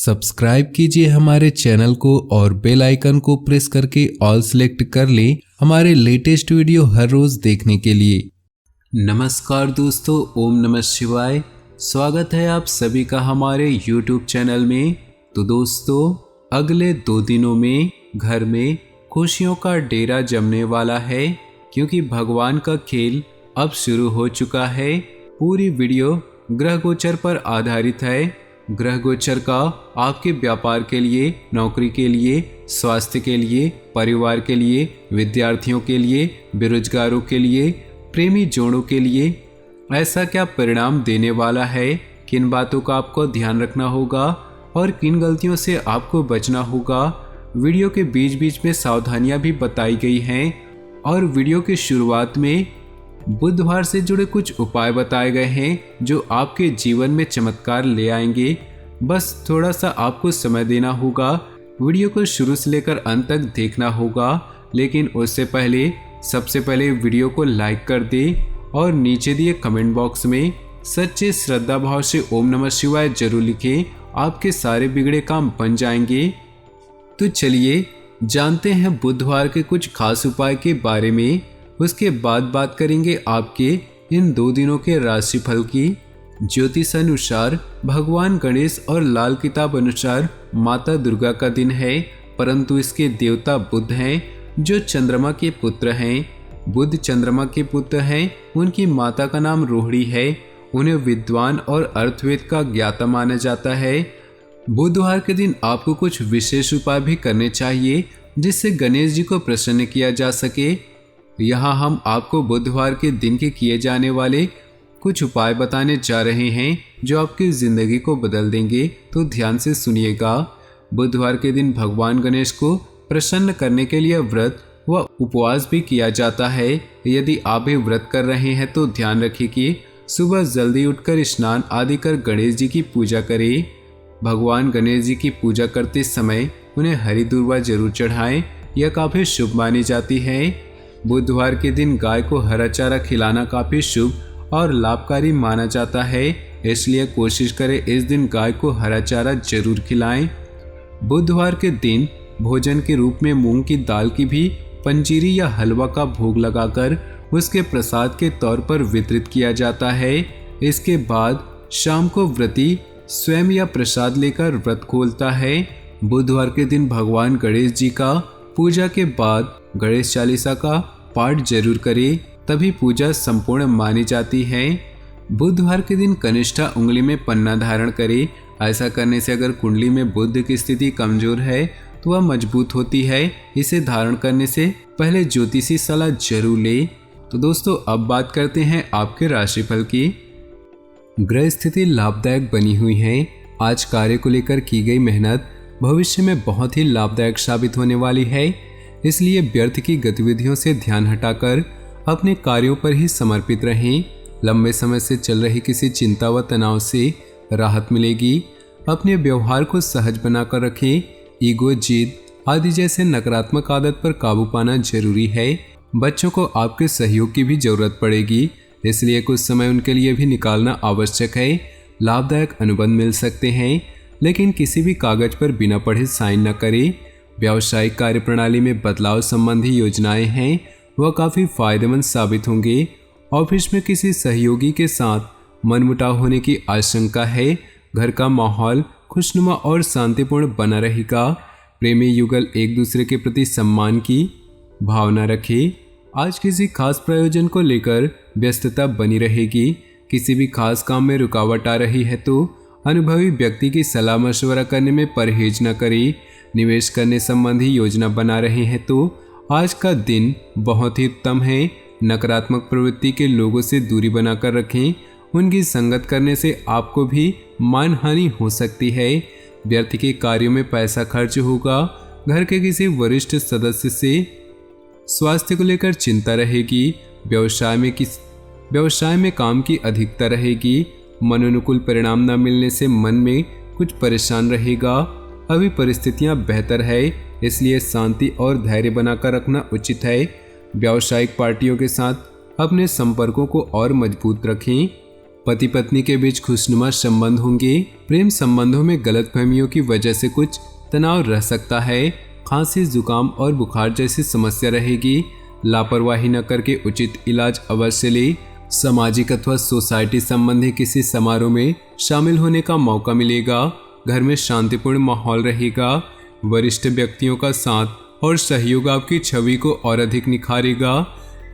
Subscribe कीजिए हमारे channel को और बेल आइकन को प्रेस करके ऑल सेलेक्ट कर लें हमारे लेटेस्ट वीडियो हर रोज देखने के लिए। नमस्कार दोस्तों, ओम नमः शिवाय। स्वागत है आप सभी का हमारे YouTube चैनल में। तो दोस्तों, अगले 2 दिनों में घर में खुशियों का डेरा जमने वाला है, क्योंकि भगवान का खेल अब शुरू हो चुका है। पूरी वीडियो ग्रह गोचर पर आधारित है। ग्रह गोचर का आपके व्यापार के लिए, नौकरी के लिए, स्वास्थ्य के लिए, परिवार के लिए, विद्यार्थियों के लिए, बेरोजगारों के लिए, प्रेमी जोड़ों के लिए ऐसा क्या परिणाम देने वाला है, किन बातों का आपको ध्यान रखना होगा और किन गलतियों से आपको बचना होगा। वीडियो के बीच बीच में सावधानियां भी बताई गई हैं और वीडियो की शुरुआत में बुधवार से जुड़े कुछ उपाय बताए गए हैं जो आपके जीवन में चमत्कार ले आएंगे। बस थोड़ा सा आपको समय देना होगा, वीडियो को शुरू से लेकर अंत तक देखना होगा। लेकिन उससे पहले सबसे पहले वीडियो को लाइक कर दे और नीचे दिए कमेंट बॉक्स में सच्चे श्रद्धा भाव से ओम नमः शिवाय जरूर लिखें। आपके सारे बिगड़े काम बन जाएंगे। तो चलिए जानते हैं बुधवार के कुछ खास उपाय के बारे में। उसके बाद बात करेंगे आपके इन 2 दिनों के राशिफल की। ज्योतिष अनुसार भगवान गणेश और लाल किताब अनुसार माता दुर्गा का दिन है, परंतु इसके देवता बुध हैं जो चंद्रमा के पुत्र हैं। बुध चंद्रमा के पुत्र हैं। उनकी माता का नाम रोहिणी है। उन्हें विद्वान और अर्थवेद का ज्ञाता माना जाता है। बुधवार के दिन आपको कुछ विशेष उपाय भी करने चाहिए जिससे गणेश जी को प्रसन्न किया जा सके। यहाँ हम आपको बुधवार के दिन के किए जाने वाले कुछ उपाय बताने जा रहे हैं जो आपकी जिंदगी को बदल देंगे, तो ध्यान से सुनिएगा। बुधवार के दिन भगवान गणेश को प्रसन्न करने के लिए व्रत व उपवास भी किया जाता है। यदि आप भी व्रत कर रहे हैं तो ध्यान रखिए कि सुबह जल्दी उठकर स्नान आदि कर गणेश जी की पूजा करें। भगवान गणेश जी की पूजा करते समय उन्हें हरी दूर्वा जरूर चढ़ाएं, यह काफ़ी शुभ मानी जाती है। बुधवार के दिन गाय को हरा चारा खिलाना काफ़ी शुभ और लाभकारी माना जाता है, इसलिए कोशिश करें इस दिन गाय को हरा चारा जरूर खिलाएं। बुधवार के दिन भोजन के रूप में मूंग की दाल की भी पंजीरी या हलवा का भोग लगाकर उसके प्रसाद के तौर पर वितरित किया जाता है। इसके बाद शाम को व्रती स्वयं या प्रसाद लेकर व्रत खोलता है। बुधवार के दिन भगवान गणेश जी का पूजा के बाद गणेश चालीसा का पाठ जरूर करें, तभी पूजा संपूर्ण मानी जाती है। बुधवार के दिन कनिष्ठा उंगली में पन्ना धारण करें। ऐसा करने से अगर कुंडली में बुध की स्थिति कमजोर है तो वह मजबूत होती है। इसे धारण करने से पहले ज्योतिषी सलाह जरूर ले। तो दोस्तों, अब बात करते हैं आपके राशिफल की। ग्रह स्थिति लाभदायक बनी हुई है। आज कार्य को लेकर की गई मेहनत भविष्य में बहुत ही लाभदायक साबित होने वाली है, इसलिए व्यर्थ की गतिविधियों से ध्यान हटाकर अपने कार्यों पर ही समर्पित रहें। लंबे समय से चल रही किसी चिंता व तनाव से राहत मिलेगी। अपने व्यवहार को सहज बनाकर रखें। ईगो, जिद आदि जैसे नकारात्मक आदत पर काबू पाना जरूरी है। बच्चों को आपके सहयोग की भी जरूरत पड़ेगी, इसलिए कुछ समय उनके लिए भी निकालना आवश्यक है। लाभदायक अनुबंध मिल सकते हैं, लेकिन किसी भी कागज पर बिना पढ़े साइन न करें। व्यावसायिक कार्यप्रणाली में बदलाव संबंधी योजनाएं हैं, वह काफ़ी फायदेमंद साबित होंगे। ऑफिस में किसी सहयोगी के साथ मनमुटाव होने की आशंका है। घर का माहौल खुशनुमा और शांतिपूर्ण बना रहेगा। प्रेमी युगल एक दूसरे के प्रति सम्मान की भावना रखें। आज किसी खास प्रयोजन को लेकर व्यस्तता बनी रहेगी। किसी भी खास काम में रुकावट आ रही है तो अनुभवी व्यक्ति की सलाह मशवरा करने में परहेज न करें। निवेश करने संबंधी योजना बना रहे हैं तो आज का दिन बहुत ही उत्तम है। नकारात्मक प्रवृत्ति के लोगों से दूरी बनाकर रखें। उनकी संगत करने से आपको भी मानहानि हो सकती है। व्यर्थ के कार्यों में पैसा खर्च होगा। घर के किसी वरिष्ठ सदस्य से स्वास्थ्य को लेकर चिंता रहेगी। व्यवसाय में काम की अधिकता रहेगी। मनोनुकूल परिणाम न मिलने से मन में कुछ परेशान रहेगा। अभी परिस्थितियां बेहतर है, इसलिए शांति और धैर्य बनाकर रखना उचित है। व्यावसायिक पार्टियों के साथ अपने संपर्कों को और मजबूत रखें। पति पत्नी के बीच खुशनुमा संबंध होंगे। प्रेम संबंधों में गलतफहमियों की वजह से कुछ तनाव रह सकता है। खांसी, जुकाम और बुखार जैसी समस्या रहेगी। लापरवाही न करके उचित इलाज अवश्य ले। सामाजिक अथवा सोसाइटी संबंधी किसी समारोह में शामिल होने का मौका मिलेगा। घर में शांतिपूर्ण माहौल रहेगा। वरिष्ठ व्यक्तियों का साथ और सहयोग आपकी छवि को और अधिक निखारेगा।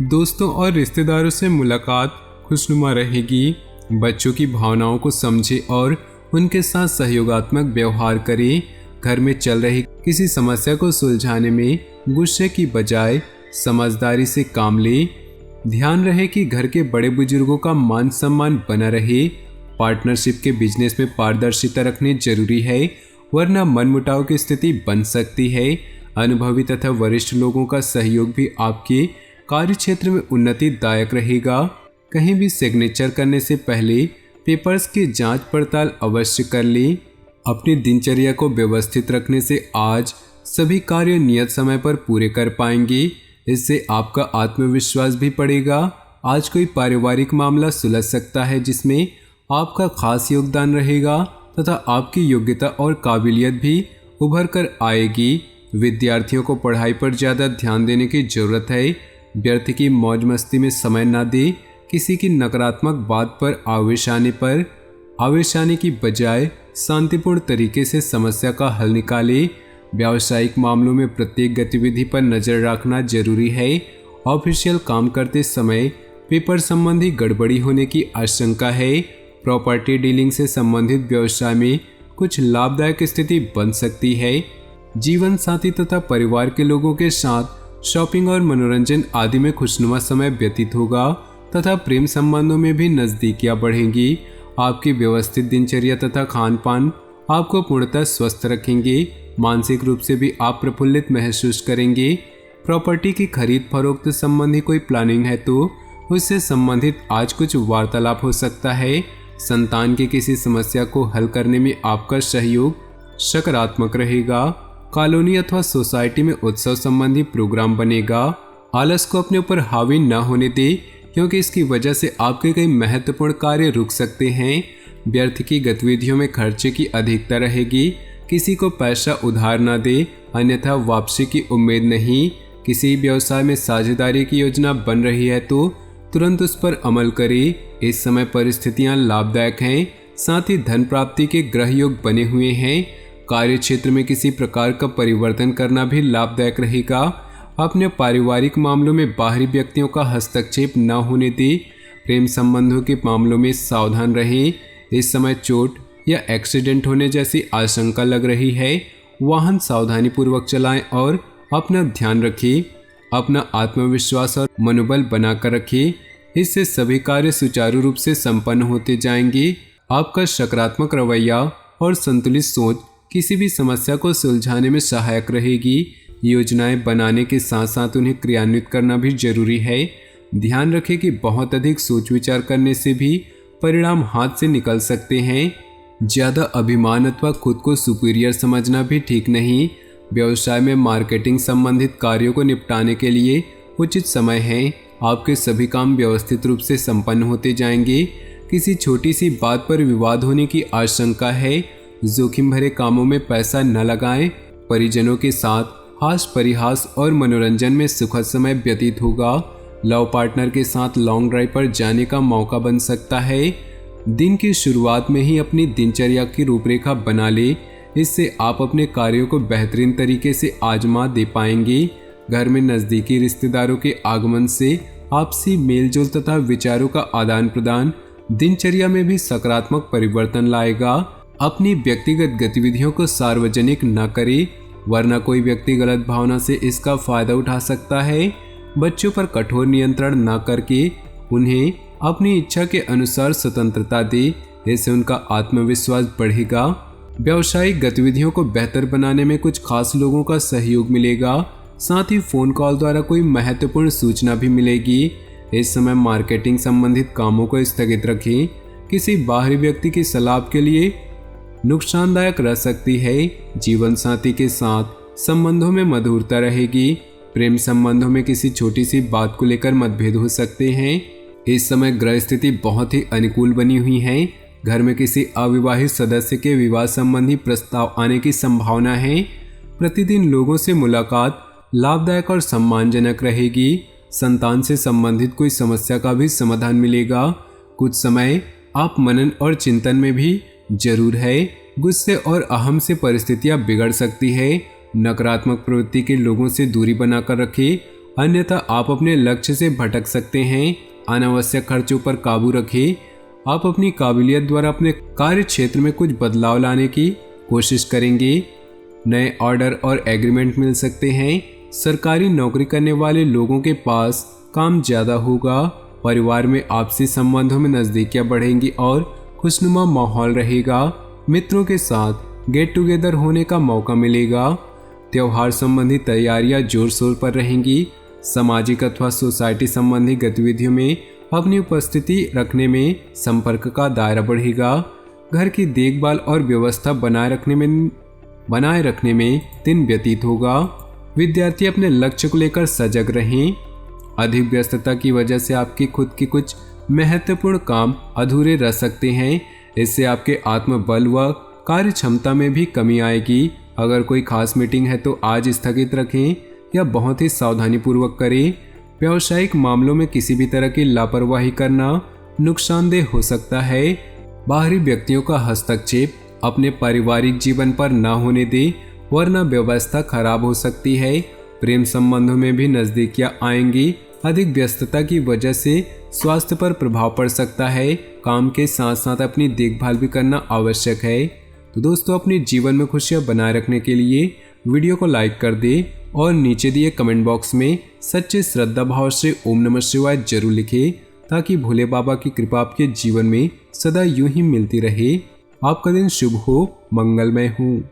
दोस्तों और रिश्तेदारों से मुलाकात खुशनुमा रहेगी। बच्चों की भावनाओं को समझे और उनके साथ सहयोगात्मक व्यवहार करें। घर में चल रही किसी समस्या को सुलझाने में गुस्से की बजाय समझदारी से काम ले। ध्यान रहे कि घर के बड़े बुजुर्गों का मान सम्मान बना रहे। पार्टनरशिप के बिजनेस में पारदर्शिता रखनी जरूरी है, वरना मनमुटाव की स्थिति बन सकती है। अनुभवी तथा वरिष्ठ लोगों का सहयोग भी आपके कार्य क्षेत्र में उन्नतिदायक रहेगा। कहीं भी सिग्नेचर करने से पहले पेपर्स की जांच पड़ताल अवश्य कर लें। अपनी दिनचर्या को व्यवस्थित रखने से आज सभी कार्य नियत समय पर पूरे कर पाएंगे। इससे आपका आत्मविश्वास भी बढ़ेगा। आज कोई पारिवारिक मामला सुलझ सकता है जिसमें आपका खास योगदान रहेगा तथा आपकी योग्यता और काबिलियत भी उभर कर आएगी। विद्यार्थियों को पढ़ाई पर ज़्यादा ध्यान देने की जरूरत है। व्यर्थ की मौज मस्ती में समय न दे। किसी की नकारात्मक बात पर आवेश आने की बजाय शांतिपूर्ण तरीके से समस्या का हल निकाले। व्यावसायिक मामलों में प्रत्येक गतिविधि पर नजर रखना जरूरी है। ऑफिशियल काम करते समय पेपर संबंधी गड़बड़ी होने की आशंका है। प्रॉपर्टी डीलिंग से संबंधित व्यवसाय में कुछ लाभदायक स्थिति बन सकती है। जीवन साथी तथा परिवार के लोगों के साथ शॉपिंग और मनोरंजन आदि में खुशनुमा समय व्यतीत होगा तथा प्रेम संबंधों में भी नजदीकियां बढ़ेंगी। आपकी व्यवस्थित दिनचर्या तथा खान पान आपको पूर्णतः स्वस्थ रखेंगे। मानसिक रूप से भी आप प्रफुल्लित महसूस करेंगे। प्रॉपर्टी की खरीद फरोख्त संबंधी कोई प्लानिंग है तो उससे संबंधित आज कुछ वार्तालाप हो सकता है। संतान की किसी समस्या को हल करने में आपका सहयोग सकारात्मक रहेगा। कॉलोनी अथवा सोसाइटी में उत्सव संबंधी प्रोग्राम बनेगा। आलस को अपने ऊपर हावी न होने दे, क्योंकि इसकी वजह से आपके कई महत्वपूर्ण कार्य रुक सकते हैं। व्यर्थ की गतिविधियों में खर्चे की अधिकता रहेगी। किसी को पैसा उधार न दे, अन्यथा वापसी की उम्मीद नहीं। किसी व्यवसाय में साझेदारी की योजना बन रही है तो तुरंत उस पर अमल करें। इस समय परिस्थितियां लाभदायक हैं। साथ ही धन प्राप्ति के ग्रह योग बने हुए हैं। कार्य क्षेत्र में किसी प्रकार का परिवर्तन करना भी लाभदायक रहेगा। अपने पारिवारिक मामलों में बाहरी व्यक्तियों का हस्तक्षेप न होने दें। प्रेम संबंधों के मामलों में सावधान रहें। इस समय चोट या एक्सीडेंट होने जैसी आशंका लग रही है। वाहन सावधानी पूर्वक चलाएं और अपना ध्यान रखें। अपना आत्मविश्वास और मनोबल बनाकर रखें। इससे सभी कार्य सुचारू रूप से संपन्न होते जाएंगे। आपका सकारात्मक रवैया और संतुलित सोच किसी भी समस्या को सुलझाने में सहायक रहेगी। योजनाएं बनाने के साथ साथ उन्हें क्रियान्वित करना भी जरूरी है। ध्यान रखें कि बहुत अधिक सोच विचार करने से भी परिणाम हाथ से निकल सकते हैं। ज़्यादा अभिमान अथवा खुद को सुपीरियर समझना भी ठीक नहीं। व्यवसाय में मार्केटिंग संबंधित कार्यों को निपटाने के लिए उचित समय है। आपके सभी काम व्यवस्थित रूप से संपन्न होते जाएंगे। किसी छोटी सी बात पर विवाद होने की आशंका है। जोखिम भरे कामों में पैसा न लगाएं। परिजनों के साथ हास परिहास और मनोरंजन में सुखद समय व्यतीत होगा। लव पार्टनर के साथ लॉन्ग ड्राइव पर जाने का मौका बन सकता है। दिन की शुरुआत में ही अपनी दिनचर्या की रूपरेखा बना ले। इससे आप अपने कार्यों को बेहतरीन तरीके से आजमा दे पाएंगे। घर में नज़दीकी रिश्तेदारों के आगमन से आपसी मेलजोल तथा विचारों का आदान प्रदान दिनचर्या में भी सकारात्मक परिवर्तन लाएगा। अपनी व्यक्तिगत गतिविधियों को सार्वजनिक न करें, वरना कोई व्यक्ति गलत भावना से इसका फायदा उठा सकता है। बच्चों पर कठोर नियंत्रण न करके उन्हें अपनी इच्छा के अनुसार स्वतंत्रता दे। इससे उनका आत्मविश्वास बढ़ेगा। व्यावसायिक गतिविधियों को बेहतर बनाने में कुछ खास लोगों का सहयोग मिलेगा। साथ ही फोन कॉल द्वारा कोई महत्वपूर्ण सूचना भी मिलेगी। इस समय मार्केटिंग संबंधित कामों को स्थगित रखें। किसी बाहरी व्यक्ति की सलाह के लिए नुकसानदायक रह सकती है। जीवन साथी के साथ संबंधों में मधुरता रहेगी। प्रेम संबंधों में किसी छोटी सी बात को लेकर मतभेद हो सकते हैं। इस समय ग्रह स्थिति बहुत ही अनुकूल बनी हुई है। घर में किसी अविवाहित सदस्य के विवाह संबंधी प्रस्ताव आने की संभावना है। प्रतिदिन लोगों से मुलाकात लाभदायक और सम्मानजनक रहेगी। संतान से संबंधित कोई समस्या का भी समाधान मिलेगा। कुछ समय आप मनन और चिंतन में भी जरूर है। गुस्से और अहम से परिस्थितियां बिगड़ सकती है। नकारात्मक प्रवृत्ति के लोगों से दूरी बनाकर रखें, अन्यथा आप अपने लक्ष्य से भटक सकते हैं। अनावश्यक खर्चों पर काबू रखें। आप अपनी काबिलियत द्वारा अपने कार्य क्षेत्र में कुछ बदलाव लाने की कोशिश करेंगे। नए ऑर्डर और एग्रीमेंट मिल सकते हैं। सरकारी नौकरी करने वाले लोगों के पास काम ज्यादा होगा। परिवार में आपसी संबंधों में नजदीकियां बढ़ेंगी और खुशनुमा माहौल रहेगा। मित्रों के साथ गेट टुगेदर होने का मौका मिलेगा। त्योहार संबंधी तैयारियां जोर शोर पर रहेंगी। सामाजिक अथवा सोसाइटी संबंधी गतिविधियों में अपनी उपस्थिति रखने में संपर्क का दायरा बढ़ेगा। घर की देखभाल और व्यवस्था बनाए रखने में दिन व्यतीत होगा। विद्यार्थी अपने लक्ष्य को लेकर सजग रहें। अधिक व्यस्तता की वजह से आपके खुद के कुछ महत्वपूर्ण काम अधूरे रह सकते हैं। इससे आपके आत्मबल व कार्य क्षमता में भी कमी आएगी। अगर कोई खास मीटिंग है तो आज स्थगित रखें या बहुत ही सावधानी पूर्वक करें। व्यावसायिक मामलों में किसी भी तरह की लापरवाही करना नुकसानदेह हो सकता है। बाहरी व्यक्तियों का हस्तक्षेप अपने पारिवारिक जीवन पर न होने दें, वरना व्यवस्था खराब हो सकती है। प्रेम संबंधों में भी नजदीकियां आएंगी। अधिक व्यस्तता की वजह से स्वास्थ्य पर प्रभाव पड़ सकता है। काम के साथ साथ अपनी देखभाल भी करना आवश्यक है। तो दोस्तों, अपने जीवन में खुशियां बनाए रखने के लिए वीडियो को लाइक कर दें और नीचे दिए कमेंट बॉक्स में सच्चे श्रद्धा भाव से ओम नमः शिवाय जरूर लिखें, ताकि भोले बाबा की कृपा आपके जीवन में सदा यूं ही मिलती रहे। आपका दिन शुभ हो, मंगलमय हो।